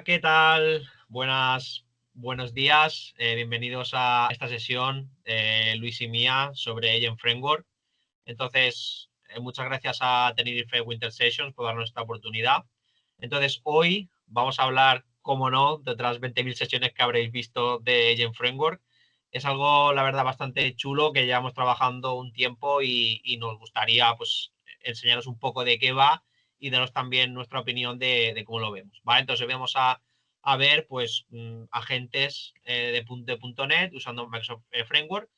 ¿Qué tal? Buenos días. Bienvenidos a esta sesión, Luis y mía, sobre Agent Framework. Entonces, muchas gracias a Tenerife Winter Sessions por darnos esta oportunidad. Entonces, hoy vamos a hablar, como no, de otras 20.000 sesiones que habréis visto de Agent Framework. Es algo, la verdad, bastante chulo que llevamos trabajando un tiempo y nos gustaría pues, enseñaros un poco de qué va y daros también nuestra opinión de cómo lo vemos. ¿Vale? Entonces, vamos a ver pues, agentes de .NET usando Microsoft Framework.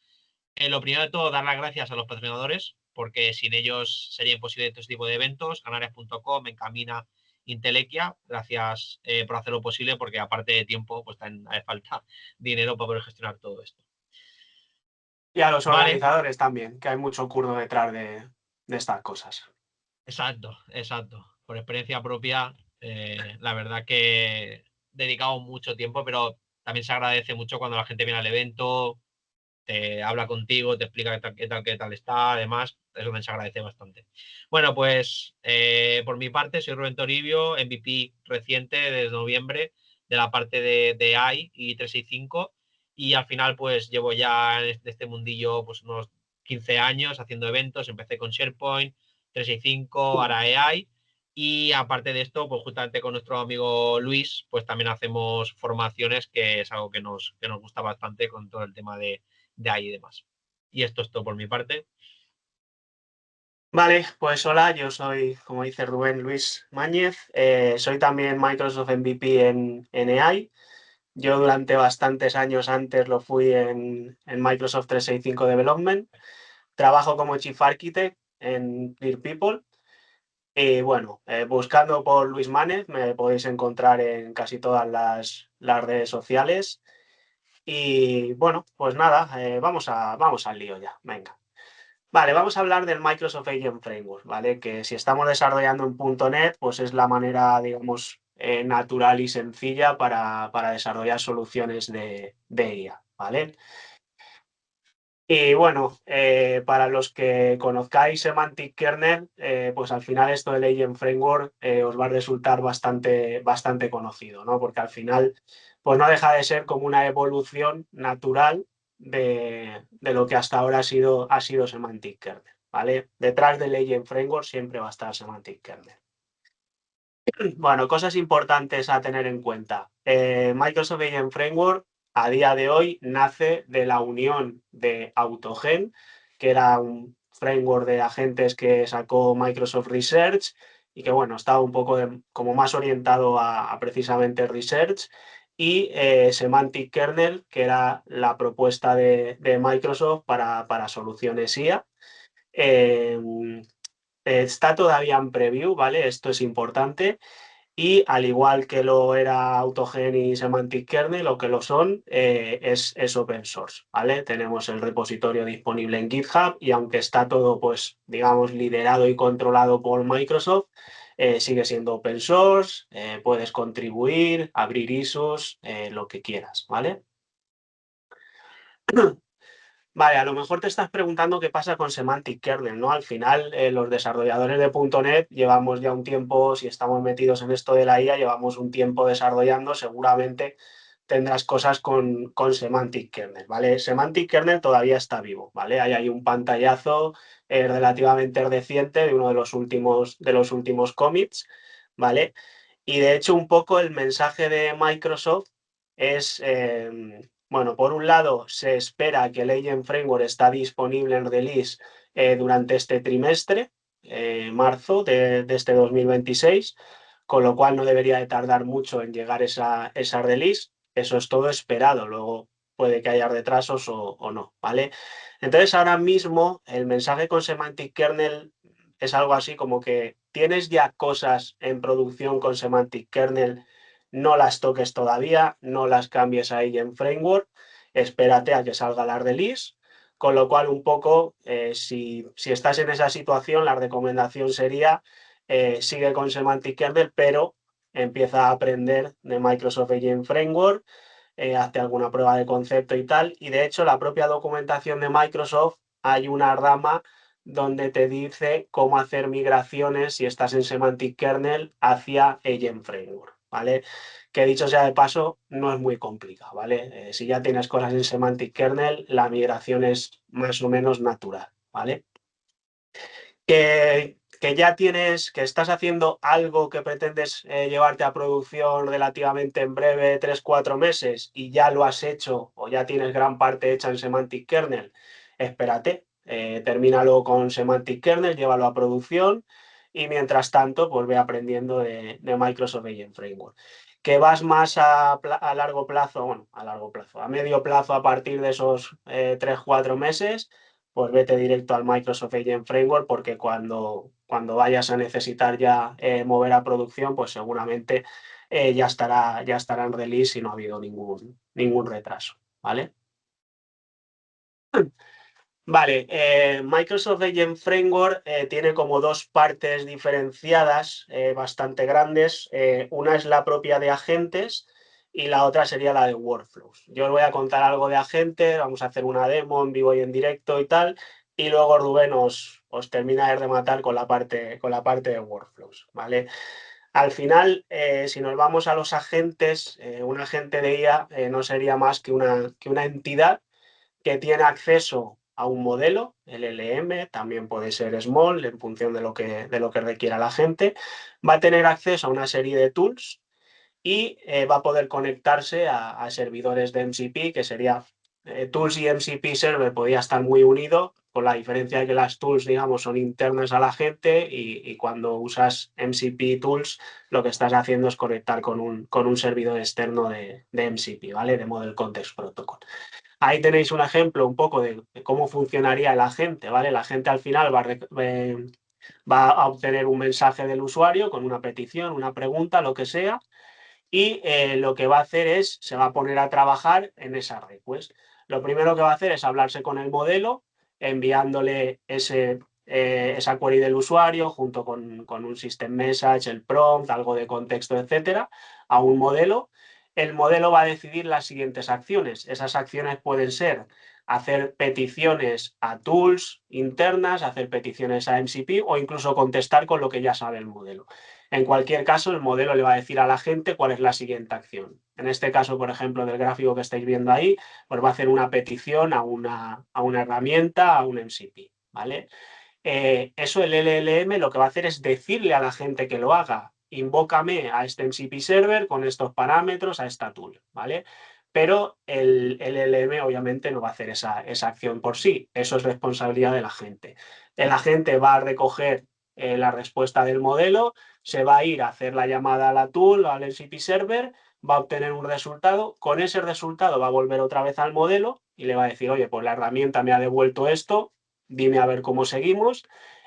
Lo primero de todo, dar las gracias a los patrocinadores, porque sin ellos sería imposible este tipo de eventos. Canarias.com, Encamina, Intelequia, gracias por hacerlo posible, porque aparte de tiempo, pues también hace falta dinero para poder gestionar todo esto. Y a los Vale, organizadores también, que hay mucho curro detrás de estas cosas. exacto. Por experiencia propia, la verdad que dedicado mucho tiempo, pero también se agradece mucho cuando la gente viene al evento, te habla contigo, te explica qué tal está, además, eso me se agradece bastante. Bueno, pues por mi parte, soy Rubén Toribio, MVP reciente desde noviembre de la parte de AI y 365, y al final pues llevo ya en este mundillo pues unos 15 años haciendo eventos. Empecé con SharePoint, 365, ahora AI, y aparte de esto, pues justamente con nuestro amigo Luis, pues también hacemos formaciones, que es algo que nos gusta bastante con todo el tema de ahí y demás. Y esto es todo por mi parte. Vale, pues hola, yo soy, como dice Rubén, Luis Máñez. Soy también Microsoft MVP en AI. Yo durante bastantes años antes lo fui en Microsoft 365 Development. Trabajo como Chief Architect en Clear People. Y bueno, buscando por Luis Máñez me podéis encontrar en casi todas las redes sociales. Y bueno, pues nada, vamos al lío ya, venga. Vale, vamos a hablar del Microsoft Agent Framework, ¿vale? Que si estamos desarrollando en .NET, pues es la manera, digamos, natural y sencilla para desarrollar soluciones de IA, ¿vale? Y bueno, para los que conozcáis Semantic Kernel, pues al final esto del Agent Framework os va a resultar bastante conocido, ¿no? Porque al final, pues no deja de ser como una evolución natural de lo que hasta ahora ha sido Semantic Kernel, ¿vale? Detrás del Agent Framework siempre va a estar Semantic Kernel. Bueno, cosas importantes a tener en cuenta. Microsoft Agent Framework a día de hoy nace de la unión de AutoGen, que era un framework de agentes que sacó Microsoft Research y que, bueno, estaba un poco como más orientado a precisamente Research, y Semantic Kernel, que era la propuesta de Microsoft para soluciones IA. Eh, Está todavía en preview, ¿vale? Esto es importante. Y al igual que lo era AutoGen y Semantic Kernel, lo que lo son, es open source, ¿vale? Tenemos el repositorio disponible en GitHub y aunque está todo, pues, digamos, liderado y controlado por Microsoft, sigue siendo open source, puedes contribuir, abrir issues, lo que quieras, ¿vale? Vale, a lo mejor te estás preguntando qué pasa con Semantic Kernel, ¿no? Al final, los desarrolladores de .NET llevamos ya un tiempo, si estamos metidos en esto de la IA, llevamos un tiempo desarrollando, seguramente tendrás cosas con Semantic Kernel, ¿vale? Semantic Kernel todavía está vivo, ¿vale? Hay un pantallazo relativamente reciente de uno de los últimos commits, ¿vale? Y de hecho, un poco el mensaje de Microsoft es, bueno, por un lado, se espera que el Agent Framework está disponible en release durante este trimestre, marzo de este 2026, con lo cual no debería de tardar mucho en llegar esa release. Eso es todo esperado, luego puede que haya retrasos o no, ¿vale? Entonces, ahora mismo, el mensaje con Semantic Kernel es algo así como que tienes ya cosas en producción con Semantic Kernel, no las toques todavía, no las cambies ahí en Framework, espérate a que salga la release, con lo cual un poco, si estás en esa situación, la recomendación sería sigue con Semantic Kernel, pero empieza a aprender de Microsoft Agent Framework, hazte alguna prueba de concepto y tal, y de hecho la propia documentación de Microsoft hay una rama donde te dice cómo hacer migraciones si estás en Semantic Kernel hacia Agent Framework, ¿vale? Que dicho sea de paso, no es muy complicado, ¿vale? Si ya tienes cosas en Semantic Kernel, la migración es más o menos natural, ¿vale? Que ya tienes, que estás haciendo algo que pretendes llevarte a producción relativamente en breve, 3 4 meses, y ya lo has hecho o ya tienes gran parte hecha en Semantic Kernel, espérate, termínalo con Semantic Kernel, llévalo a producción y mientras tanto, pues ve aprendiendo de Microsoft Agent Framework. Que vas más a largo plazo, bueno, a largo plazo, a medio plazo a partir de esos 3 4 meses, pues vete directo al Microsoft Agent Framework porque cuando vayas a necesitar ya mover a producción, pues seguramente ya estará en release y no ha habido ningún retraso, ¿vale? Vale, Microsoft Agent Framework tiene como dos partes diferenciadas bastante grandes. Una es la propia de agentes y la otra sería la de workflows. Yo os voy a contar algo de agentes, vamos a hacer una demo en vivo y en directo y tal, y luego Rubén os termina de rematar con la parte de workflows, ¿vale? Al final, si nos vamos a los agentes, un agente de IA no sería más que una entidad que tiene acceso a un modelo, LLM, también puede ser small en función de lo que requiera la gente, va a tener acceso a una serie de tools y va a poder conectarse a servidores de MCP, que sería tools y MCP server podría estar muy unido, con la diferencia de que las tools, digamos, son internas a la gente y cuando usas MCP tools, lo que estás haciendo es conectar con un servidor externo de MCP, ¿vale? De Model Context Protocol. Ahí tenéis un ejemplo un poco de cómo funcionaría el agente, ¿vale? El agente al final va a obtener un mensaje del usuario con una petición, una pregunta, lo que sea, y lo que va a hacer se va a poner a trabajar en esa request. Lo primero que va a hacer es hablarse con el modelo, enviándole esa query del usuario junto con un system message, el prompt, algo de contexto, etcétera, a un modelo. El modelo va a decidir las siguientes acciones. Esas acciones pueden ser hacer peticiones a tools internas, hacer peticiones a MCP o incluso contestar con lo que ya sabe el modelo. En cualquier caso, el modelo le va a decir a la gente cuál es la siguiente acción. En este caso, por ejemplo, del gráfico que estáis viendo ahí, pues va a hacer una petición a una herramienta, a un MCP, ¿vale? Eso el LLM lo que va a hacer es decirle a la gente que lo haga, invócame a este MCP server con estos parámetros, a esta tool, ¿vale? Pero el LLM obviamente no va a hacer esa acción por sí, eso es responsabilidad de la gente. El agente va a recoger la respuesta del modelo, se va a ir a hacer la llamada a la tool, al MCP server, va a obtener un resultado, con ese resultado va a volver otra vez al modelo y le va a decir, oye, pues la herramienta me ha devuelto esto, dime a ver cómo seguimos.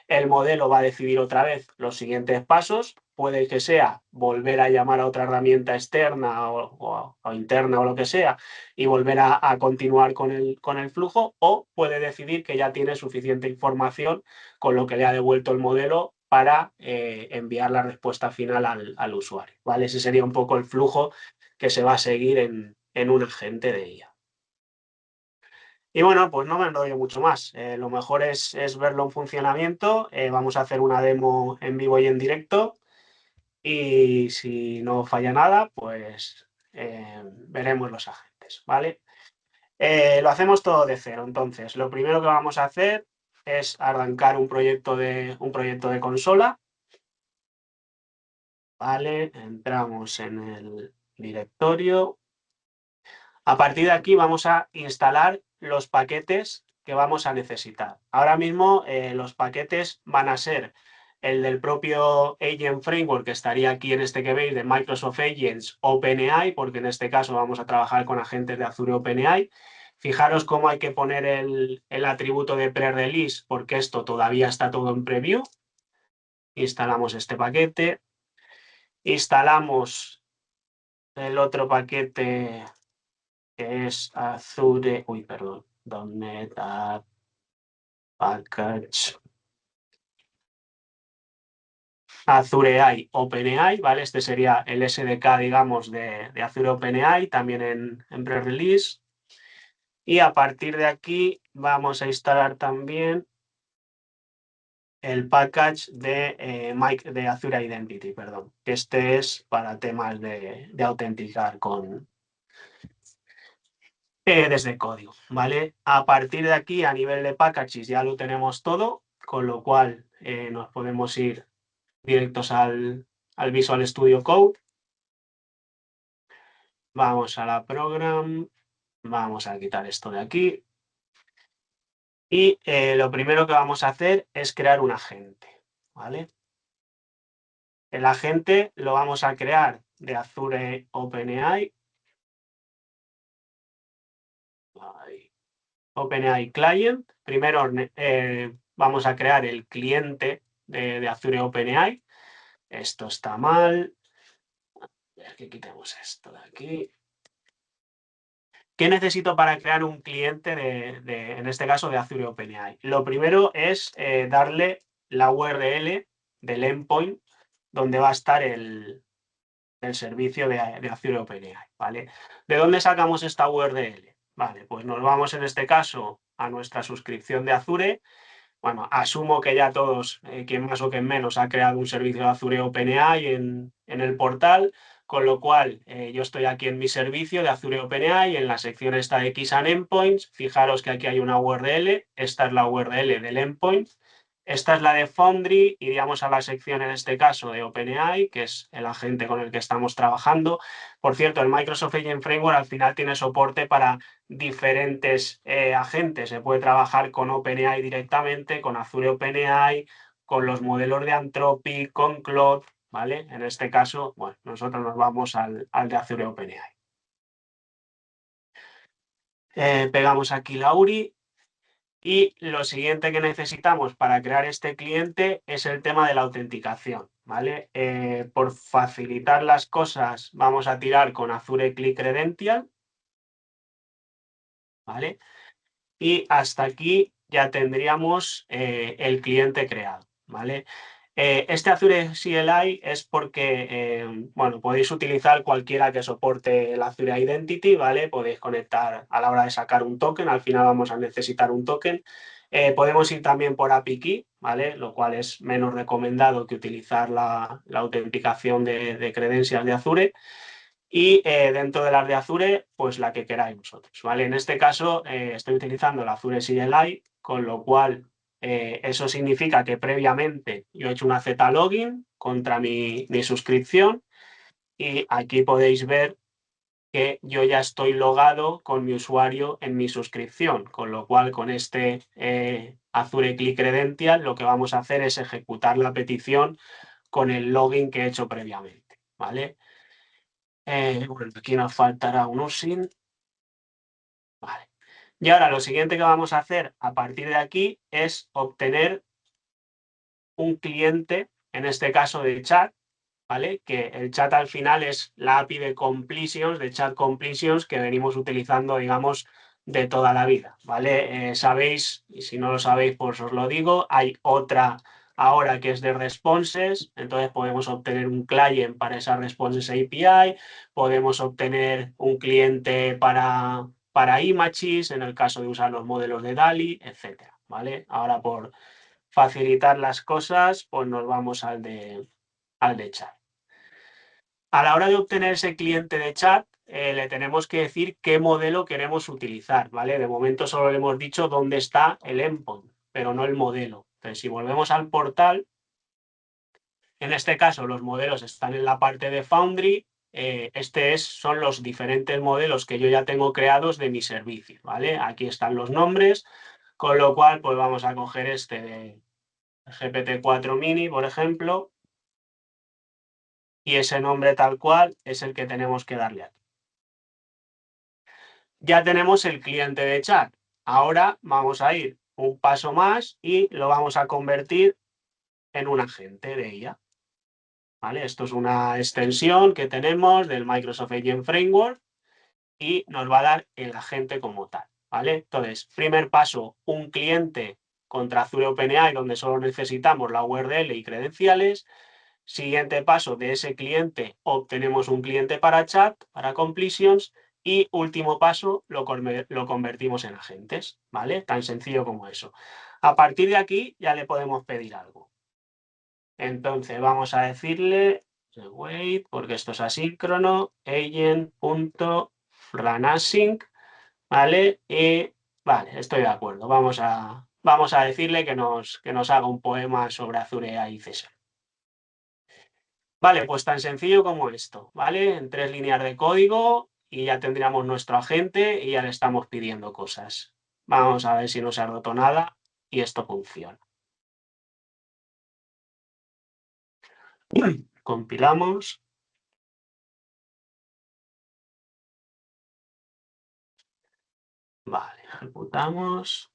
El modelo va a decidir otra vez los siguientes pasos. Puede que sea volver a llamar a otra herramienta externa o interna o lo que sea y volver a continuar con el flujo, o puede decidir que ya tiene suficiente información con lo que le ha devuelto el modelo para enviar la respuesta final al usuario, ¿vale? Ese sería un poco el flujo que se va a seguir en un agente de IA. Y bueno, pues no me enrollo mucho más. Lo mejor es verlo en funcionamiento. Vamos a hacer una demo en vivo y en directo. Y si no falla nada, pues veremos los agentes, ¿vale? Lo hacemos todo de cero. Entonces, lo primero que vamos a hacer es arrancar un proyecto de consola. ¿Vale? Entramos en el directorio. A partir de aquí vamos a instalar los paquetes que vamos a necesitar. Ahora mismo los paquetes van a ser el del propio Agent Framework, que estaría aquí en este que veis de Microsoft Agents OpenAI, porque en este caso vamos a trabajar con agentes de Azure OpenAI. Fijaros cómo hay que poner el atributo de pre-release, porque esto todavía está todo en preview. Instalamos este paquete. Instalamos el otro paquete que es Azure, uy, perdón, .NET App Package, Azure AI OpenAI, ¿vale? Este sería el SDK, digamos, de Azure OpenAI, también en pre-release. Y a partir de aquí vamos a instalar también el package de Azure Identity, perdón, que este es para temas de autenticar desde código, ¿vale? A partir de aquí, a nivel de packages, ya lo tenemos todo, con lo cual nos podemos ir directos al Visual Studio Code. Vamos a la program, vamos a quitar esto de aquí. Y lo primero que vamos a hacer es crear un agente, ¿vale? El agente lo vamos a crear de Azure OpenAI. OpenAI Client. Primero vamos a crear el cliente de Azure OpenAI. Esto está mal. A ver que quitemos esto de aquí. ¿Qué necesito para crear un cliente en este caso, de Azure OpenAI? Lo primero es darle la URL del endpoint donde va a estar el servicio de Azure OpenAI, ¿vale? ¿De dónde sacamos esta URL? Vale, pues nos vamos en este caso a nuestra suscripción de Azure. Bueno, asumo que ya todos, quien más o quien menos, ha creado un servicio de Azure OpenAI en el portal, con lo cual yo estoy aquí en mi servicio de Azure OpenAI, en la sección esta de Keys and Endpoints. Fijaros que aquí hay una URL, esta es la URL del endpoint. Esta es la de Foundry, iríamos a la sección en este caso de OpenAI, que es el agente con el que estamos trabajando. Por cierto, el Microsoft Agent Framework al final tiene soporte para diferentes agentes. Se puede trabajar con OpenAI directamente, con Azure OpenAI, con los modelos de Anthropic, con Claude, ¿vale? En este caso, bueno, nosotros nos vamos al de Azure OpenAI. Pegamos aquí la URI. Y lo siguiente que necesitamos para crear este cliente es el tema de la autenticación, ¿vale? Por facilitar las cosas, vamos a tirar con Azure Click Credential, ¿vale? Y hasta aquí ya tendríamos el cliente creado, ¿vale? Este Azure CLI es porque, bueno, podéis utilizar cualquiera que soporte el Azure Identity, ¿vale? Podéis conectar a la hora de sacar un token, al final vamos a necesitar un token. Podemos ir también por API Key, ¿vale? Lo cual es menos recomendado que utilizar la autenticación de credencias de Azure. Y dentro de las de Azure, pues la que queráis vosotros, ¿vale? En este caso estoy utilizando el Azure CLI, con lo cual eso significa que previamente yo he hecho una Z-Login contra mi suscripción y aquí podéis ver que yo ya estoy logado con mi usuario en mi suscripción, con lo cual con este Azure Click Credential lo que vamos a hacer es ejecutar la petición con el login que he hecho previamente, ¿vale? Bueno, aquí nos faltará un USIN. Vale. Y ahora lo siguiente que vamos a hacer a partir de aquí es obtener un cliente, en este caso de chat, ¿vale? Que el chat al final es la API de completions, de chat completions, que venimos utilizando, digamos, de toda la vida, ¿vale? Sabéis, y si no lo sabéis, pues os lo digo, hay otra ahora que es de responses, entonces podemos obtener un client para esa responses API, podemos obtener un cliente para images, en el caso de usar los modelos de DALI, etcétera, ¿vale? Ahora por facilitar las cosas, pues nos vamos al de chat. A la hora de obtener ese cliente de chat, le tenemos que decir qué modelo queremos utilizar, ¿vale? De momento solo le hemos dicho dónde está el endpoint, pero no el modelo. Entonces, si volvemos al portal, en este caso los modelos están en la parte de Foundry. Son los diferentes modelos que yo ya tengo creados de mi servicio, ¿vale? Aquí están los nombres, con lo cual pues vamos a coger este de GPT-4 Mini, por ejemplo, y ese nombre tal cual es el que tenemos que darle aquí. Ya tenemos el cliente de chat. Ahora vamos a ir un paso más y lo vamos a convertir en un agente de ella, ¿vale? Esto es una extensión que tenemos del Microsoft Agent Framework y nos va a dar el agente como tal, ¿vale? Entonces, primer paso, un cliente contra Azure OpenAI donde solo necesitamos la URL y credenciales. Siguiente paso, de ese cliente obtenemos un cliente para chat, para completions, y último paso, lo convertimos en agentes, ¿vale? Tan sencillo como eso. A partir de aquí ya le podemos pedir algo. Entonces vamos a decirle wait, porque esto es asíncrono, agent.runAsync, ¿vale? Y vale, estoy de acuerdo. Vamos a decirle que nos haga un poema sobre Azure AI y César. Vale, pues tan sencillo como esto, ¿vale? En 3 líneas de código y ya tendríamos nuestro agente y ya le estamos pidiendo cosas. Vamos a ver si no se ha roto nada y esto funciona. Compilamos. Vale, ejecutamos.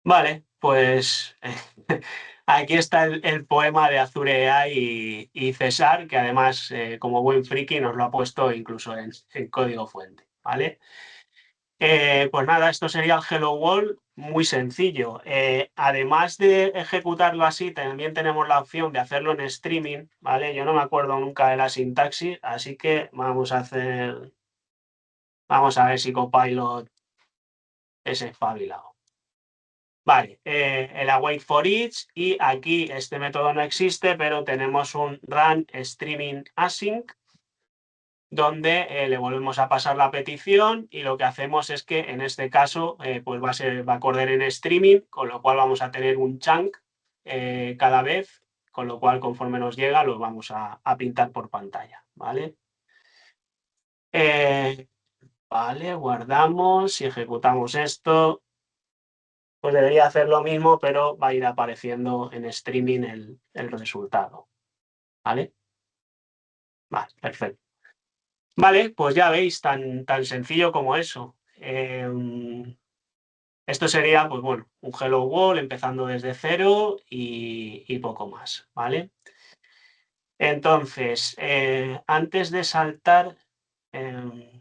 Vale, pues aquí está el poema de Azure AI y César, que además, como buen friki, nos lo ha puesto incluso en código fuente, ¿vale? Pues nada, esto sería el Hello World, muy sencillo. Además de ejecutarlo así, también tenemos la opción de hacerlo en streaming, ¿vale? Yo no me acuerdo nunca de la sintaxis, así que vamos a ver si Copilot es espabilado. Vale, el await for each y aquí este método no existe, pero tenemos un run streaming async donde le volvemos a pasar la petición y lo que hacemos es que en este caso pues va a correr en streaming, con lo cual vamos a tener un chunk cada vez, con lo cual conforme nos llega lo vamos a pintar por pantalla, ¿vale? Vale, guardamos y ejecutamos esto. Pues debería hacer lo mismo, pero va a ir apareciendo en streaming el resultado. ¿Vale? Vale, perfecto. Vale, pues ya veis, tan sencillo como eso. Esto sería, pues bueno, un Hello World empezando desde cero y poco más, ¿vale? Entonces, antes de saltar,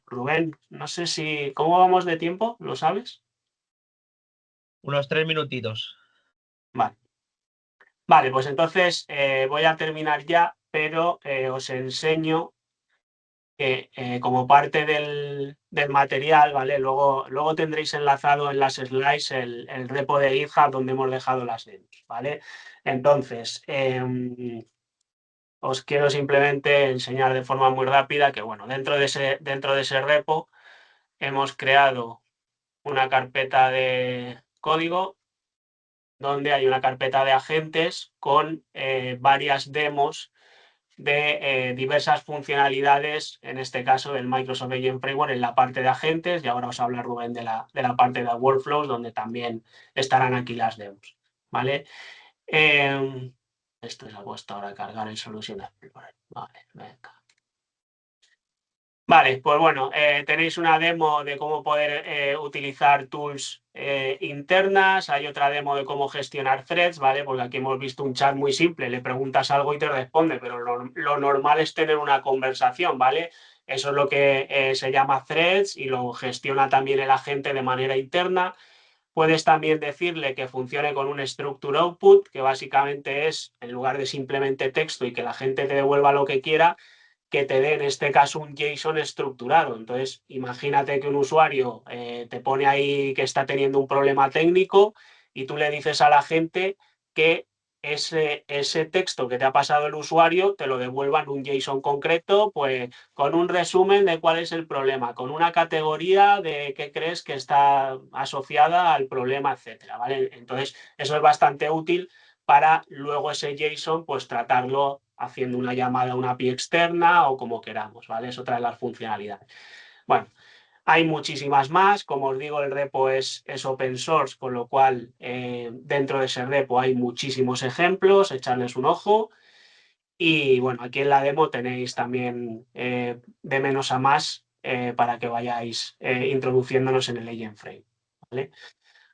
Rubén, no sé si, ¿cómo vamos de tiempo? ¿Lo sabes? Unos 3 minutitos. Vale. Vale, pues entonces voy a terminar ya, pero os enseño que como parte del material, ¿vale? Luego tendréis enlazado en las slides el repo de GitHub donde hemos dejado las demos, ¿vale? Entonces, os quiero simplemente enseñar de forma muy rápida que, bueno, dentro de ese repo hemos creado una carpeta de código donde hay una carpeta de agentes con varias demos de diversas funcionalidades, en este caso del Microsoft Agent Framework en la parte de agentes, y ahora os habla Rubén de la parte de workflows, donde también estarán aquí las demos, ¿vale? Esto se ha puesto ahora a cargar en Solution Explorer. Vale, venga. Vale, pues bueno, tenéis una demo de cómo poder utilizar tools internas, hay otra demo de cómo gestionar threads, ¿vale? Porque aquí hemos visto un chat muy simple, le preguntas algo y te responde, pero lo normal es tener una conversación, ¿vale? Eso es lo que se llama threads y lo gestiona también el agente de manera interna. Puedes también decirle que funcione con un structure output, que básicamente es, en lugar de simplemente texto y que la gente te devuelva lo que quiera, que te dé en este caso un JSON estructurado. Entonces, imagínate que un usuario te pone ahí que está teniendo un problema técnico y tú le dices a la gente que ese texto que te ha pasado el usuario te lo devuelva en un JSON concreto, pues con un resumen de cuál es el problema, con una categoría de qué crees que está asociada al problema, etcétera, ¿vale? Entonces, eso es bastante útil para luego ese JSON pues tratarlo haciendo una llamada a una API externa o como queramos, ¿vale? Es otra de las funcionalidades. Bueno, hay muchísimas más, como os digo, el repo es open source, con lo cual dentro de ese repo hay muchísimos ejemplos, echarles un ojo. Y bueno, aquí en la demo tenéis también de menos a más para que vayáis introduciéndonos en el Agent Frame, ¿vale?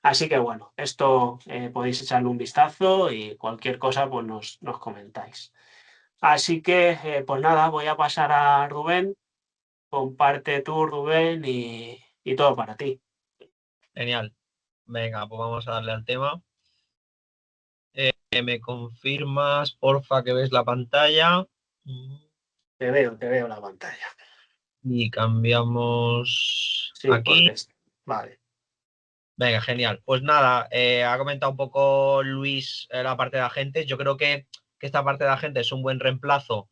Así que bueno, esto podéis echarle un vistazo y cualquier cosa pues nos comentáis. Así que pues nada, voy a pasar a Rubén. Comparte tú, Rubén, y todo para ti. Genial. Venga, pues vamos a darle al tema. ¿Me confirmas, porfa, que ves la pantalla? Te veo la pantalla. Y cambiamos Sí, aquí. porque... Vale. Venga, genial. Pues nada, ha comentado un poco Luis la parte de agentes. Yo creo que esta parte de agentes es un buen reemplazo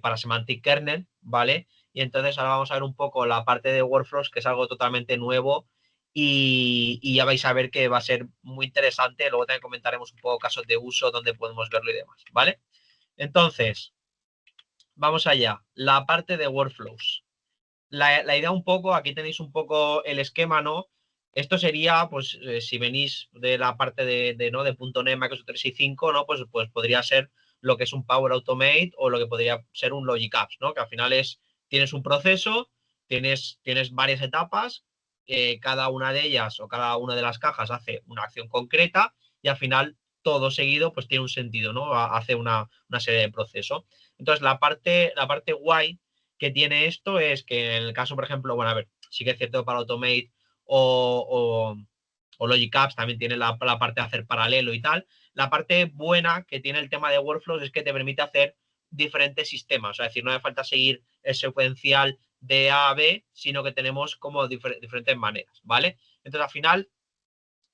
para Semantic Kernel, ¿vale? Y entonces ahora vamos a ver un poco la parte de workflows, que es algo totalmente nuevo y ya vais a ver que va a ser muy interesante. Luego también comentaremos un poco casos de uso donde podemos verlo y demás, ¿vale? Entonces, vamos allá. La parte de workflows. La idea un poco, aquí tenéis un poco el esquema, ¿no? Esto sería, pues, si venís de la parte ¿no? de .NET, Microsoft 365, ¿no? Pues podría ser lo que es un Power Automate o lo que podría ser un Logic Apps, ¿no? Que al final tienes un proceso, tienes varias etapas, cada una de ellas o cada una de las cajas hace una acción concreta y al final todo seguido pues tiene un sentido, ¿no? Hace una serie de procesos. Entonces, la parte guay que tiene esto es que en el caso, por ejemplo, bueno, a ver, sí que es cierto que para Automate o Logic Apps también tiene la parte de hacer paralelo y tal. La parte buena que tiene el tema de workflows es que te permite hacer diferentes sistemas, o sea, es decir, no hace falta seguir el secuencial de A a B, sino que tenemos como diferentes maneras, ¿vale? Entonces, al final,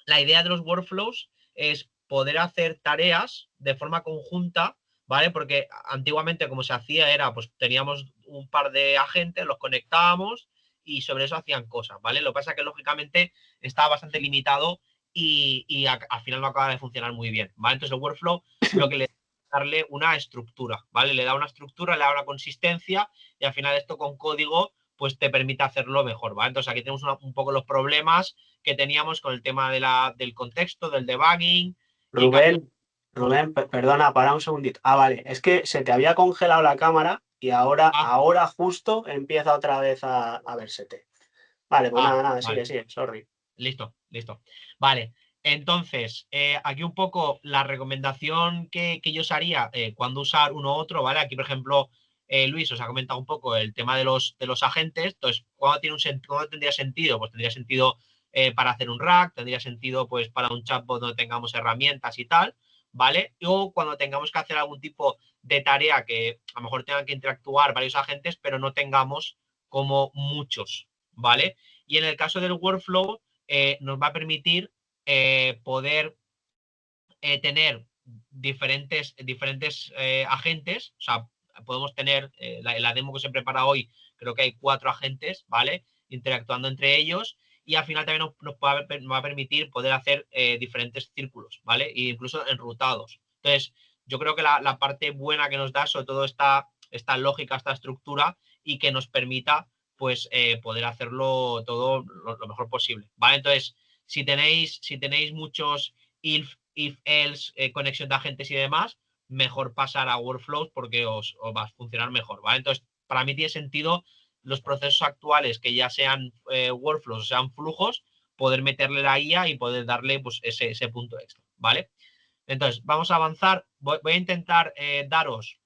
la idea de los workflows es poder hacer tareas de forma conjunta, ¿vale? Porque antiguamente como se hacía era, pues teníamos un par de agentes, los conectábamos y sobre eso hacían cosas, ¿vale? Lo que pasa es que lógicamente estaba bastante limitado y al final no acaba de funcionar muy bien, ¿vale? Entonces el workflow lo que le da es darle una estructura, ¿vale? Le da una estructura, le da una consistencia y al final esto con código pues te permite hacerlo mejor, ¿vale? Entonces aquí tenemos un poco los problemas que teníamos con el tema del contexto, del debugging y en cambio... Rubén, perdona, para un segundito. Ah, vale, es que se te había congelado la cámara y ahora justo empieza otra vez a vérsete. Vale, pues nada, Vale. sigue, sorry. Listo. Vale, entonces, aquí un poco la recomendación que yo os haría cuando usar uno u otro, ¿vale? Aquí, por ejemplo, Luis os ha comentado un poco el tema de los agentes. Entonces, ¿cuándo tendría sentido? Pues tendría sentido para hacer un rack, tendría sentido pues para un chatbot donde tengamos herramientas y tal, ¿vale? O cuando tengamos que hacer algún tipo de tarea que a lo mejor tengan que interactuar varios agentes, pero no tengamos como muchos, ¿vale? Y en el caso del workflow, nos va a permitir poder tener diferentes agentes. O sea, podemos tener, la demo que se prepara hoy, creo que hay 4 agentes, ¿vale? Interactuando entre ellos y al final también nos va a permitir poder hacer diferentes círculos, ¿vale? E incluso enrutados. Entonces, yo creo que la parte buena que nos da, sobre todo esta lógica, esta estructura y que nos permita pues poder hacerlo todo lo mejor posible, ¿vale? Entonces, si tenéis muchos if else, conexión de agentes y demás, mejor pasar a workflows porque os va a funcionar mejor, ¿vale? Entonces, para mí tiene sentido los procesos actuales que ya sean workflows o sean flujos, poder meterle la IA y poder darle pues, ese punto extra, ¿vale? Entonces, vamos a avanzar. Voy a intentar daros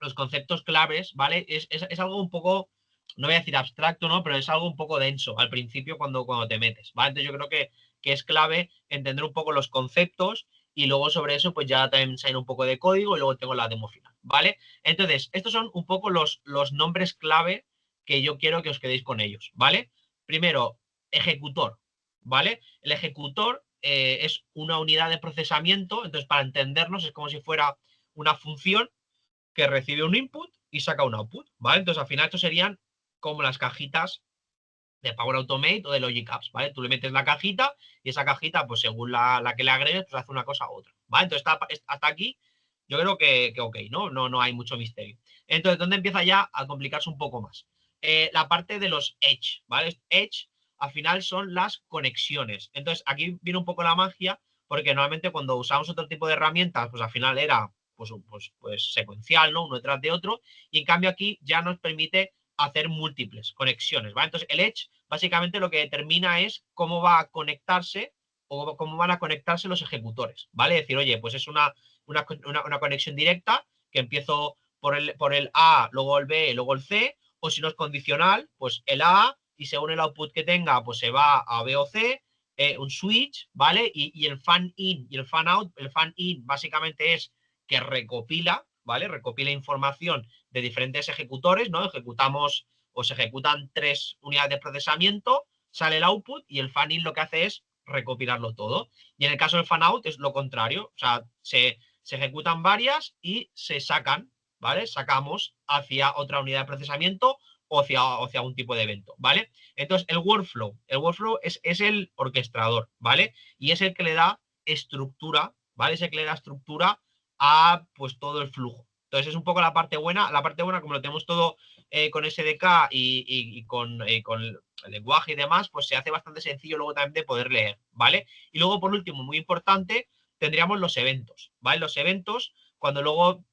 los conceptos claves, ¿vale? Es algo un poco, no voy a decir abstracto, ¿no? Pero es algo un poco denso al principio cuando te metes, ¿vale? Entonces yo creo que es clave entender un poco los conceptos y luego sobre eso pues ya también sale un poco de código y luego tengo la demo final, ¿vale? Entonces, estos son un poco los nombres clave que yo quiero que os quedéis con ellos, ¿vale? Primero, ejecutor, ¿vale? El ejecutor es una unidad de procesamiento, entonces para entendernos es como si fuera una función que recibe un input y saca un output, ¿vale? Entonces, al final, estos serían como las cajitas de Power Automate o de Logic Apps, ¿vale? Tú le metes la cajita y esa cajita, pues según la que le agregues, pues hace una cosa u otra, ¿vale? Entonces, hasta aquí, yo creo que ok, ¿no? No hay mucho misterio. Entonces, ¿dónde empieza ya a complicarse un poco más? La parte de los edge, ¿vale? Edge, al final, son las conexiones. Entonces, aquí viene un poco la magia, porque normalmente cuando usamos otro tipo de herramientas, pues al final era pues secuencial, ¿no? Uno detrás de otro, y en cambio aquí ya nos permite hacer múltiples conexiones, ¿vale? Entonces el Edge básicamente lo que determina es cómo va a conectarse o cómo van a conectarse los ejecutores, ¿vale? Es decir, oye, pues es una conexión directa que empiezo por el A, luego el B, luego el C, o si no es condicional, pues el A y según el output que tenga, pues se va a B o C, un switch, ¿vale? Y el fan in y el fan out, el fan in básicamente es que recopila, ¿vale? Recopila información de diferentes ejecutores, ¿no? Ejecutamos o se ejecutan 3 unidades de procesamiento, sale el output y el fan-in lo que hace es recopilarlo todo. Y en el caso del fan-out es lo contrario, o sea, se ejecutan varias y se sacan, ¿vale? Sacamos hacia otra unidad de procesamiento o hacia un tipo de evento, ¿vale? Entonces, el workflow es el orquestador, ¿vale? Y es el que le da estructura, ¿vale? Es el que le da estructura a, pues, todo el flujo. Entonces, es un poco la parte buena. La parte buena, como lo tenemos todo con SDK y con el lenguaje y demás, pues se hace bastante sencillo luego también de poder leer, ¿vale? Y luego, por último, muy importante, tendríamos los eventos, ¿vale? Los eventos, cuando luego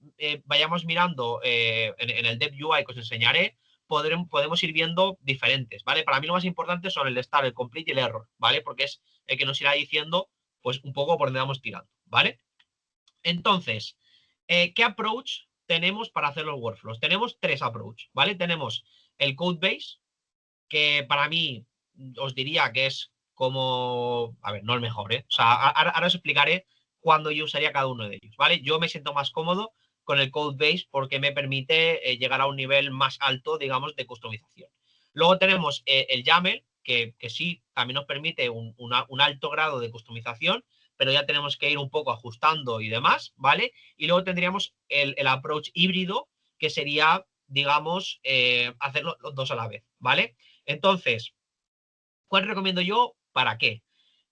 vayamos mirando en el Dev UI que os enseñaré, podemos ir viendo diferentes, ¿vale? Para mí lo más importante son el start, el complete y el error, ¿vale? Porque es el que nos irá diciendo, pues, un poco por dónde vamos tirando, ¿vale? Entonces, ¿qué approach tenemos para hacer los workflows? Tenemos 3 approach, ¿vale? Tenemos el code base, que para mí os diría que es como, a ver, no el mejor, ¿eh? O sea, ahora os explicaré cuándo yo usaría cada uno de ellos, ¿vale? Yo me siento más cómodo con el code base porque me permite llegar a un nivel más alto, digamos, de customización. Luego tenemos el YAML, que sí, también nos permite un alto grado de customización, pero ya tenemos que ir un poco ajustando y demás, ¿vale? Y luego tendríamos el approach híbrido, que sería, digamos, hacerlo los dos a la vez, ¿vale? Entonces, ¿cuál recomiendo yo? ¿Para qué?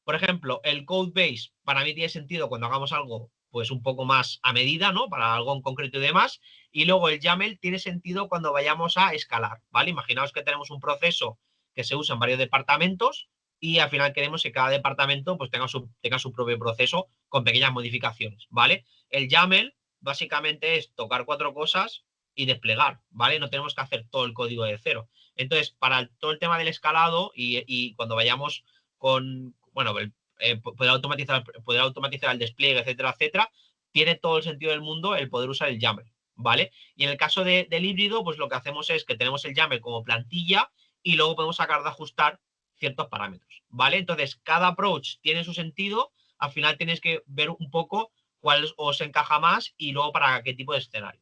Por ejemplo, el code base para mí tiene sentido cuando hagamos algo pues un poco más a medida, ¿no? Para algo en concreto y demás. Y luego el YAML tiene sentido cuando vayamos a escalar, ¿vale? Imaginaos que tenemos un proceso que se usa en varios departamentos y al final queremos que cada departamento pues tenga su propio proceso con pequeñas modificaciones, ¿vale? El YAML básicamente es tocar 4 cosas y desplegar, ¿vale? No tenemos que hacer todo el código de cero. Entonces, para todo el tema del escalado y cuando vayamos con, bueno, poder automatizar el despliegue, etcétera, etcétera, tiene todo el sentido del mundo el poder usar el YAML, ¿vale? Y en el caso del híbrido, pues lo que hacemos es que tenemos el YAML como plantilla y luego podemos sacar de ajustar ciertos parámetros, ¿vale? Entonces, cada approach tiene su sentido, al final tienes que ver un poco cuál os encaja más y luego para qué tipo de escenario.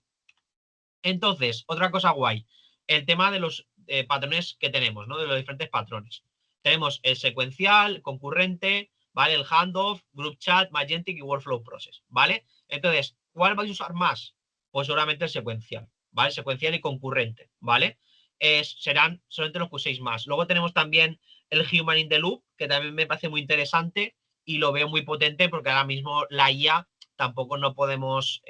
Entonces, otra cosa guay, el tema de los patrones que tenemos, ¿no? De los diferentes patrones. Tenemos el secuencial, concurrente, ¿vale? El handoff, group chat, Magentic y workflow process, ¿vale? Entonces, ¿cuál vais a usar más? Pues seguramente el secuencial, ¿vale? Secuencial y concurrente, ¿vale? Serán solamente los que uséis más. Luego tenemos también el human in the loop, que también me parece muy interesante y lo veo muy potente porque ahora mismo la IA tampoco no podemos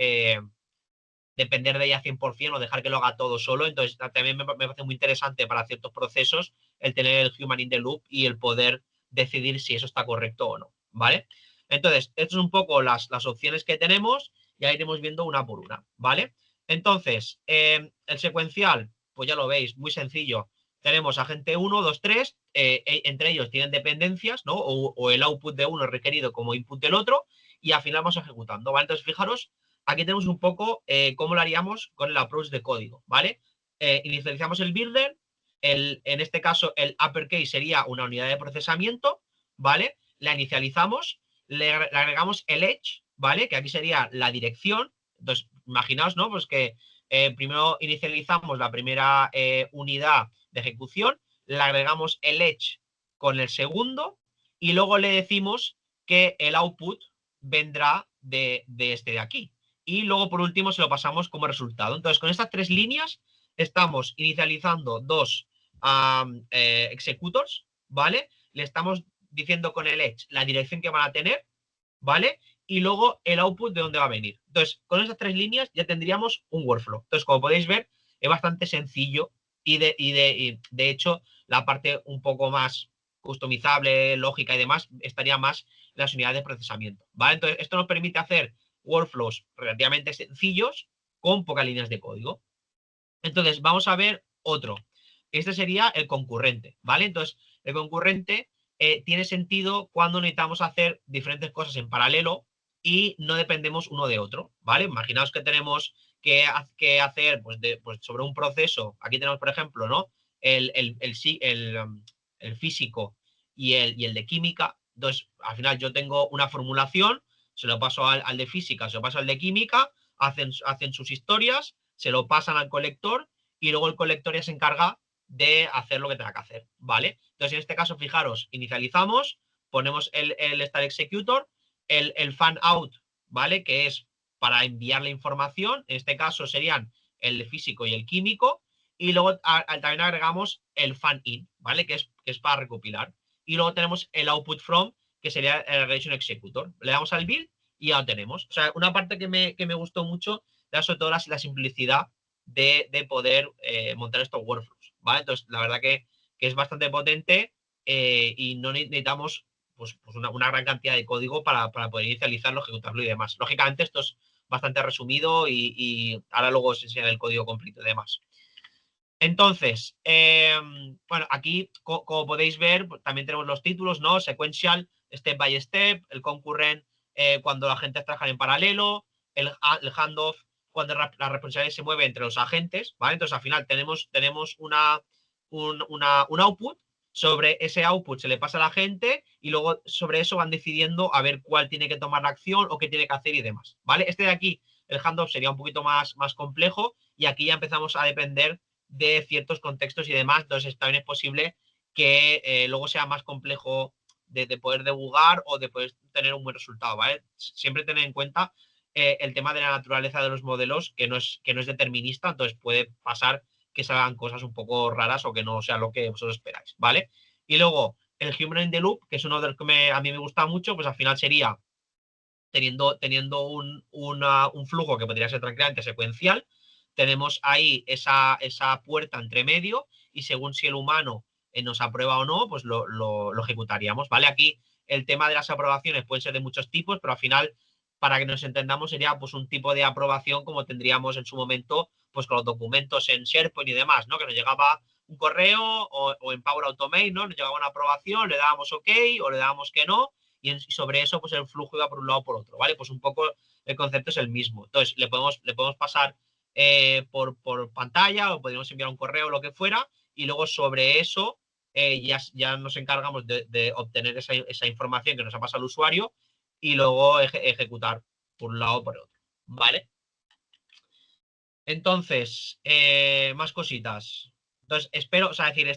depender de ella 100% o dejar que lo haga todo solo. Entonces, también me parece muy interesante para ciertos procesos el tener el human in the loop y el poder decidir si eso está correcto o no, ¿vale? Entonces, estas son un poco las opciones que tenemos y ahí iremos viendo una por una, ¿vale? Entonces, el secuencial, pues ya lo veis, muy sencillo. Tenemos agente 1, 2, 3, entre ellos tienen dependencias, ¿no? O el output de uno es requerido como input del otro y al final vamos ejecutando, ¿vale? Entonces, fijaros, aquí tenemos un poco cómo lo haríamos con el approach de código, ¿vale? Inicializamos el builder, en este caso el uppercase sería una unidad de procesamiento, ¿vale? La inicializamos, le agregamos el edge, ¿vale? Que aquí sería la dirección. Entonces, imaginaos, ¿no? Pues que primero inicializamos la primera unidad de ejecución, le agregamos el edge con el segundo y luego le decimos que el output vendrá de este de aquí. Y luego, por último, se lo pasamos como resultado. Entonces, con estas 3 líneas estamos inicializando 2 executors, ¿vale? Le estamos diciendo con el edge la dirección que van a tener, ¿vale? Y luego el output de dónde va a venir. Entonces, con esas 3 líneas ya tendríamos un workflow. Entonces, como podéis ver, es bastante sencillo y de hecho, la parte un poco más customizable, lógica y demás, estaría más en las unidades de procesamiento, ¿vale? Entonces, esto nos permite hacer workflows relativamente sencillos con pocas líneas de código. Entonces, vamos a ver otro. Este sería el concurrente, ¿vale? Entonces, el concurrente tiene sentido cuando necesitamos hacer diferentes cosas en paralelo y no dependemos uno de otro, ¿vale? Imaginaos que tenemos que hacer pues, sobre un proceso. Aquí tenemos, por ejemplo, ¿no? El físico y el de química. Entonces, al final yo tengo una formulación, se lo paso al de física, se lo paso al de química. hacen sus historias, se lo pasan al colector y luego el colector ya se encarga de hacer lo que tenga que hacer, ¿vale? Entonces, en este caso, fijaros, inicializamos, ponemos el start executor, el fan out, ¿vale? Que es para enviar la información, en este caso serían el físico y el químico, y luego también agregamos el fan in, ¿vale? Que es para recopilar. Y luego tenemos el output from, que sería el relation executor. Le damos al build y ya lo tenemos. O sea, una parte que me gustó mucho era sobre todo la simplicidad de poder montar estos workflows, ¿vale? Entonces, la verdad que es bastante potente y no necesitamos pues una gran cantidad de código para poder inicializarlo, ejecutarlo y demás. Lógicamente, esto es bastante resumido y ahora luego os enseñaré el código completo y demás. Entonces, bueno, aquí, como podéis ver, también tenemos los títulos, ¿no? Sequential, step by step, el concurrent, cuando la gente trabaja en paralelo, el handoff, cuando la responsabilidad se mueve entre los agentes, ¿vale? Entonces, al final tenemos un output, sobre ese output se le pasa a la gente y luego sobre eso van decidiendo a ver cuál tiene que tomar la acción o qué tiene que hacer y demás, ¿vale? Este de aquí, el handoff sería un poquito más complejo y aquí ya empezamos a depender de ciertos contextos y demás, entonces también es posible que luego sea más complejo de poder debugar o de poder tener un buen resultado, ¿vale? Siempre tener en cuenta el tema de la naturaleza de los modelos, que no es determinista, entonces puede pasar que salgan cosas un poco raras o que no sea lo que vosotros esperáis, ¿vale? Y luego el Human in the Loop, que es uno de los que a mí me gusta mucho, pues al final sería teniendo un flujo que podría ser tranquilamente secuencial, tenemos ahí esa puerta entre medio y según si el humano nos aprueba o no, pues lo ejecutaríamos, ¿vale? Aquí el tema de las aprobaciones puede ser de muchos tipos, pero al final, para que nos entendamos, sería pues un tipo de aprobación como tendríamos en su momento pues con los documentos en SharePoint y demás, ¿no? Que nos llegaba un correo o en Power Automate, ¿no? Nos llegaba una aprobación, le dábamos OK o le dábamos que no, y sobre eso pues el flujo iba por un lado o por otro, ¿vale? Pues un poco el concepto es el mismo. Entonces le podemos pasar por pantalla o podemos enviar un correo o lo que fuera y luego sobre eso ya nos encargamos de obtener esa información que nos ha pasado el usuario y luego ejecutar por un lado o por el otro, ¿vale? Entonces, más cositas. Entonces, espero, o sea, decir,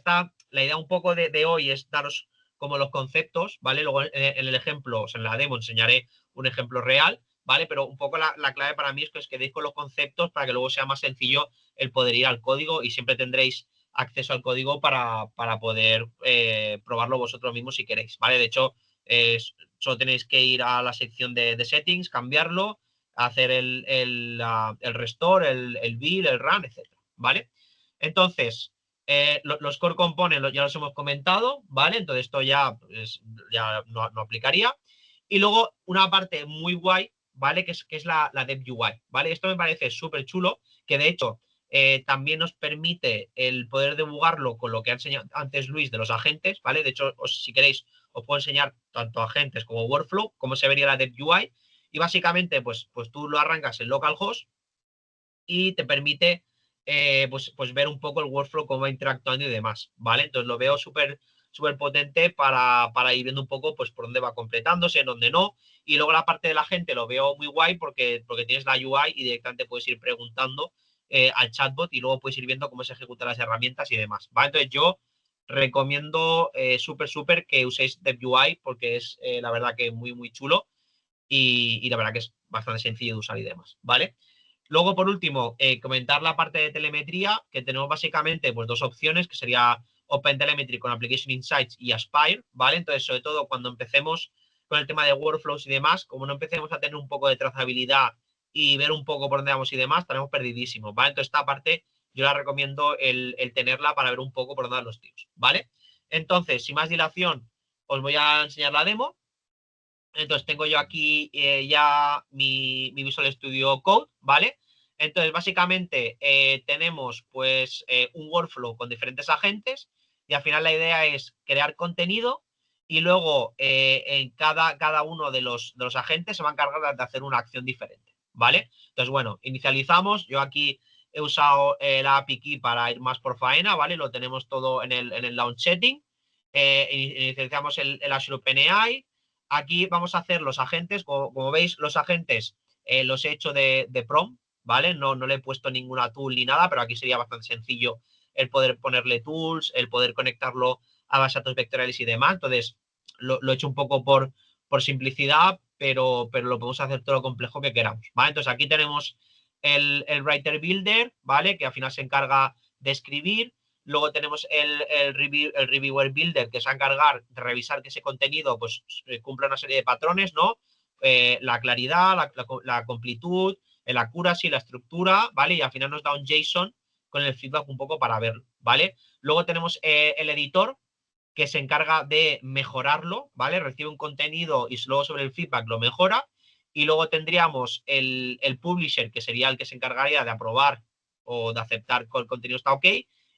la idea un poco de hoy es daros como los conceptos, ¿vale? Luego en el ejemplo, o sea, en la demo enseñaré un ejemplo real, ¿vale? Pero un poco la clave para mí es que os quedéis con los conceptos para que luego sea más sencillo el poder ir al código y siempre tendréis acceso al código para poder probarlo vosotros mismos si queréis, ¿vale? De hecho, solo tenéis que ir a la sección de settings, cambiarlo, hacer el restore, el build, el run, etcétera, ¿vale? Entonces, los core components ya los hemos comentado, ¿vale? Entonces esto ya, pues, ya no aplicaría. Y luego una parte muy guay, ¿vale? Que es la Dev UI, ¿vale? Esto me parece súper chulo, que de hecho también nos permite el poder debugarlo con lo que ha enseñado antes Luis de los agentes, ¿vale? De hecho, si queréis, os puedo enseñar tanto agentes como workflow, cómo se vería la Dev UI. Y básicamente, pues tú lo arrancas en localhost y te permite pues ver un poco el workflow, cómo va interactuando y demás, ¿vale? Entonces lo veo súper potente para ir viendo un poco pues por dónde va completándose, en dónde no. Y luego la parte de la gente lo veo muy guay porque tienes la UI y directamente puedes ir preguntando al chatbot y luego puedes ir viendo cómo se ejecutan las herramientas y demás, ¿vale? Entonces yo recomiendo súper que uséis DevUI porque es la verdad que muy chulo y la verdad que es bastante sencillo de usar y demás, ¿vale? Luego, por último, comentar la parte de telemetría, que tenemos básicamente pues, dos opciones, que sería OpenTelemetry con Application Insights y Aspire, ¿vale? Entonces, sobre todo cuando empecemos con el tema de workflows y demás, como no empecemos a tener un poco de trazabilidad y ver un poco por dónde vamos y demás, estaremos perdidísimos, ¿vale? Entonces, esta parte yo la recomiendo el tenerla para ver un poco por dónde van los tiros, ¿vale? Entonces, sin más dilación, os voy a enseñar la demo. Entonces tengo yo aquí ya mi Visual Studio Code, ¿vale? Entonces básicamente tenemos pues un workflow con diferentes agentes y al final la idea es crear contenido y luego en cada uno de los agentes se va a encargar de hacer una acción diferente, ¿vale? Entonces bueno, inicializamos, yo aquí he usado la API Key para ir más por faena, ¿vale? Lo tenemos todo en el launch setting, inicializamos el Azure OpenAI. Aquí vamos a hacer los agentes, como veis, los agentes los he hecho de prompt, ¿vale? No le he puesto ninguna tool ni nada, pero aquí sería bastante sencillo el poder ponerle tools, el poder conectarlo a base de datos vectoriales y demás. Entonces, lo he hecho un poco por simplicidad, pero lo podemos hacer todo lo complejo que queramos, ¿vale? Entonces, aquí tenemos el Writer Builder, ¿vale? Que al final se encarga de escribir. Luego tenemos el Reviewer Builder, que se va a encargar de revisar que ese contenido pues, cumpla una serie de patrones, ¿no? La claridad, la completud, el accuracy, la estructura, ¿vale? Y al final nos da un JSON con el feedback un poco para verlo, ¿vale? Luego tenemos el editor, que se encarga de mejorarlo, ¿vale? Recibe un contenido y luego sobre el feedback lo mejora. Y luego tendríamos el publisher, que sería el que se encargaría de aprobar o de aceptar que el contenido está ok.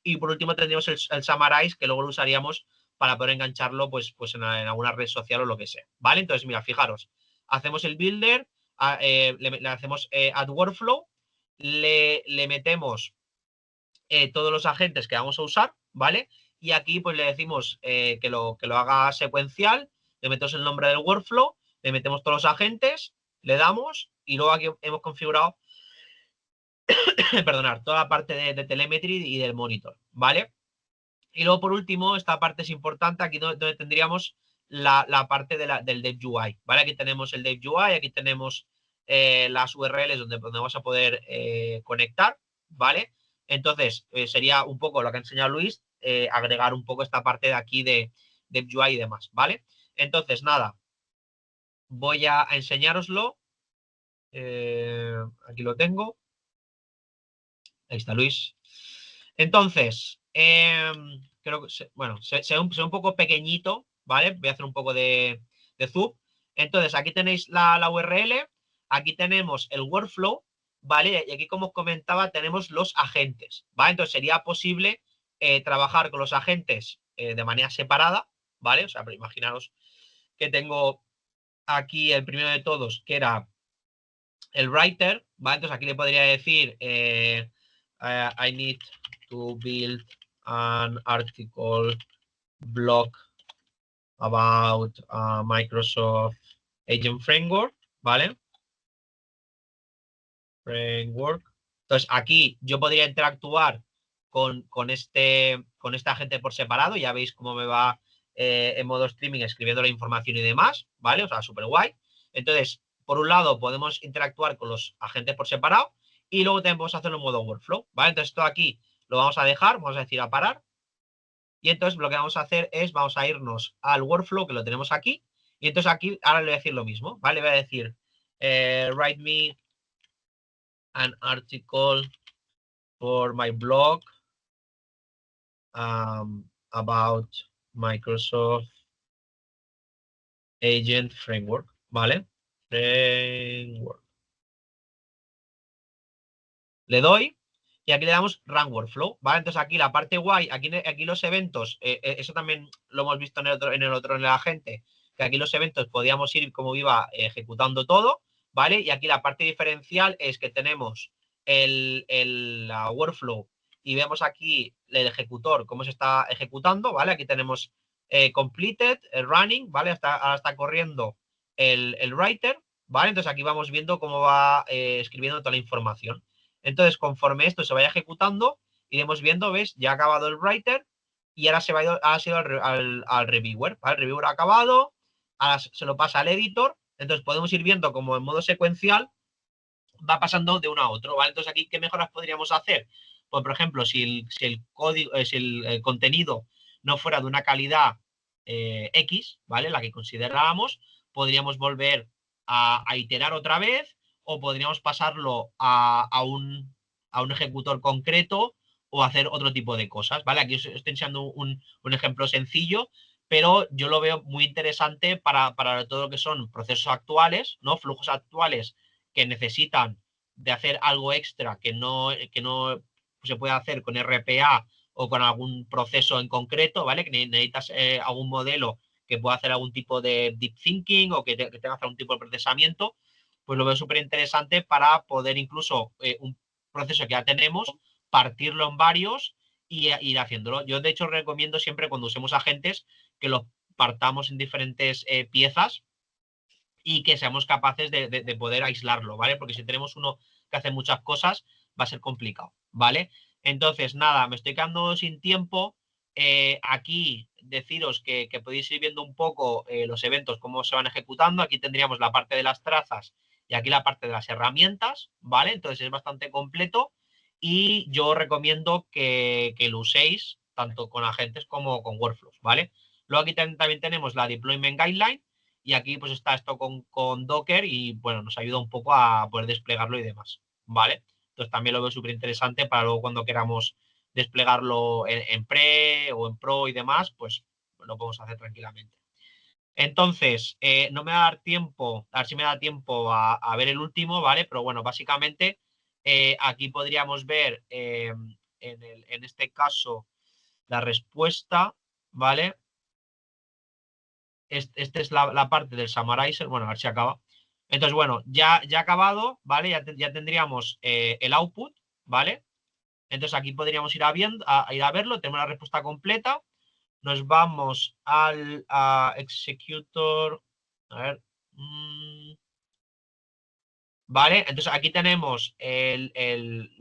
Y por último tendríamos el summarize, que luego lo usaríamos para poder engancharlo pues en alguna red social o lo que sea, ¿vale? Entonces, mira, fijaros, hacemos el builder, le hacemos add workflow, le metemos todos los agentes que vamos a usar, ¿vale? Y aquí pues le decimos que lo haga secuencial, le metemos el nombre del workflow, le metemos todos los agentes, le damos y luego aquí hemos configurado, perdonar, toda la parte de telemetry y del monitor, ¿vale? Y luego por último, esta parte es importante, aquí donde tendríamos la parte del Dev UI, ¿vale? Aquí tenemos el Dev UI, aquí tenemos las URLs donde vamos a poder conectar, ¿vale? Entonces, sería un poco lo que ha enseñado Luis, agregar un poco esta parte de aquí de Dev UI y demás, ¿vale? Entonces, nada, voy a enseñároslo. Aquí lo tengo. Ahí está Luis. Entonces, creo que, bueno, se ve un poco pequeñito, ¿vale? Voy a hacer un poco de zoom. Entonces, aquí tenéis la URL, aquí tenemos el workflow, ¿vale? Y aquí, como os comentaba, tenemos los agentes, ¿vale? Entonces, sería posible trabajar con los agentes de manera separada, ¿vale? O sea, pero imaginaros que tengo aquí el primero de todos, que era el writer, ¿vale? Entonces, aquí le podría decir, I need to build an article blog about Microsoft Agent Framework, ¿vale? Framework. Entonces, aquí yo podría interactuar con este agente por separado. Ya veis cómo me va en modo streaming escribiendo la información y demás, ¿vale? O sea, súper guay. Entonces, por un lado, podemos interactuar con los agentes por separado y luego también podemos hacerlo en modo workflow, ¿vale? Entonces, esto aquí lo vamos a dejar, vamos a decir a parar. Y entonces lo que vamos a hacer es, vamos a irnos al workflow, que lo tenemos aquí. Y entonces aquí, ahora le voy a decir lo mismo, ¿vale? Le voy a decir, write me an article for my blog about Microsoft Agent Framework, ¿vale? Framework. Le doy y aquí le damos Run Workflow, ¿vale? Entonces aquí la parte guay, aquí los eventos, eso también lo hemos visto en el agente, que aquí los eventos podíamos ir como iba ejecutando todo, ¿vale? Y aquí la parte diferencial es que tenemos la workflow y vemos aquí el ejecutor, cómo se está ejecutando, ¿vale? Aquí tenemos completed, running, ¿vale? Ahora está corriendo el writer, ¿vale? Entonces aquí vamos viendo cómo va escribiendo toda la información. Entonces, conforme esto se vaya ejecutando, iremos viendo, ¿ves? Ya ha acabado el writer y ahora se ha ido al reviewer, ¿vale? El reviewer ha acabado, ahora se lo pasa al editor, entonces podemos ir viendo como en modo secuencial va pasando de uno a otro, ¿vale? Entonces aquí, ¿qué mejoras podríamos hacer? Pues, por ejemplo, si el código, si el contenido no fuera de una calidad X, ¿vale? La que considerábamos, podríamos volver a iterar otra vez o podríamos pasarlo a un ejecutor concreto o hacer otro tipo de cosas, ¿vale? Aquí os estoy enseñando un ejemplo sencillo, pero yo lo veo muy interesante para todo lo que son procesos actuales, ¿no? Flujos actuales que necesitan de hacer algo extra que no se puede hacer con RPA o con algún proceso en concreto, ¿vale? Que necesitas algún modelo que pueda hacer algún tipo de deep thinking o que tenga que hacer algún tipo de procesamiento, pues lo veo súper interesante para poder incluso un proceso que ya tenemos, partirlo en varios y ir haciéndolo. Yo, de hecho, recomiendo siempre cuando usemos agentes que los partamos en diferentes piezas y que seamos capaces de poder aislarlo, ¿vale? Porque si tenemos uno que hace muchas cosas, va a ser complicado, ¿vale? Entonces, nada, me estoy quedando sin tiempo. Aquí deciros que podéis ir viendo un poco los eventos, cómo se van ejecutando. Aquí tendríamos la parte de las trazas y aquí la parte de las herramientas, ¿vale? Entonces es bastante completo y yo recomiendo que lo uséis tanto con agentes como con workflows, ¿vale? Luego aquí también tenemos la Deployment Guideline y aquí pues está esto con Docker y bueno, nos ayuda un poco a poder desplegarlo y demás, ¿vale? Entonces también lo veo súper interesante para luego cuando queramos desplegarlo en pre o en pro y demás, pues lo podemos hacer tranquilamente. Entonces, no me va a dar tiempo, a ver si me da tiempo a ver el último, ¿vale? Pero bueno, básicamente aquí podríamos ver en este caso la respuesta, ¿vale? Esta es la parte del Summarizer, bueno, a ver si acaba. Entonces, bueno, ya acabado, ¿vale? Ya tendríamos el output, ¿vale? Entonces aquí podríamos ir a verlo, tenemos la respuesta completa. Nos vamos al executor. A ver. Vale, entonces aquí tenemos el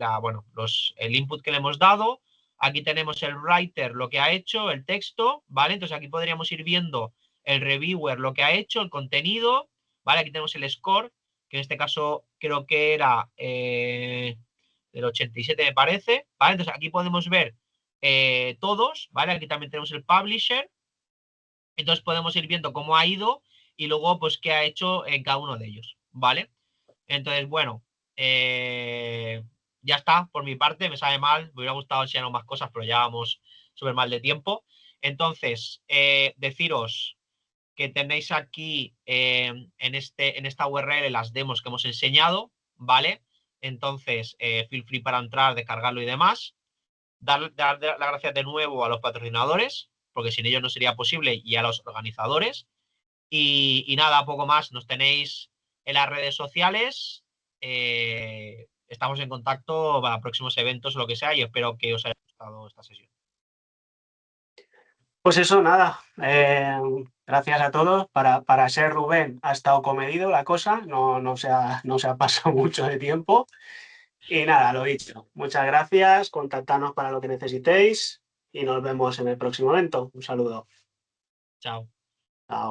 input que le hemos dado. Aquí tenemos el writer, lo que ha hecho, el texto, ¿vale? Entonces aquí podríamos ir viendo el reviewer, lo que ha hecho, el contenido, ¿vale? Aquí tenemos el score, que en este caso creo que era del 87, me parece, ¿vale? Entonces aquí podemos ver todos, ¿vale? Aquí también tenemos el publisher. Entonces podemos ir viendo cómo ha ido y luego, pues, qué ha hecho en cada uno de ellos, ¿vale? Entonces, bueno, ya está, por mi parte, me sabe mal, me hubiera gustado enseñar más cosas, pero ya vamos súper mal de tiempo. Entonces, deciros que tenéis aquí en esta URL las demos que hemos enseñado, ¿vale? Entonces, feel free para entrar, descargarlo y demás. Dar las gracias de nuevo a los patrocinadores, porque sin ellos no sería posible, y a los organizadores. Y nada, poco más. Nos tenéis en las redes sociales. Estamos en contacto para próximos eventos o lo que sea y espero que os haya gustado esta sesión. Pues eso, nada. Gracias a todos. Para ser Rubén ha estado comedido la cosa, no se ha pasado mucho de tiempo. Y nada, lo dicho. Muchas gracias. Contactadnos para lo que necesitéis y nos vemos en el próximo evento. Un saludo. Chao.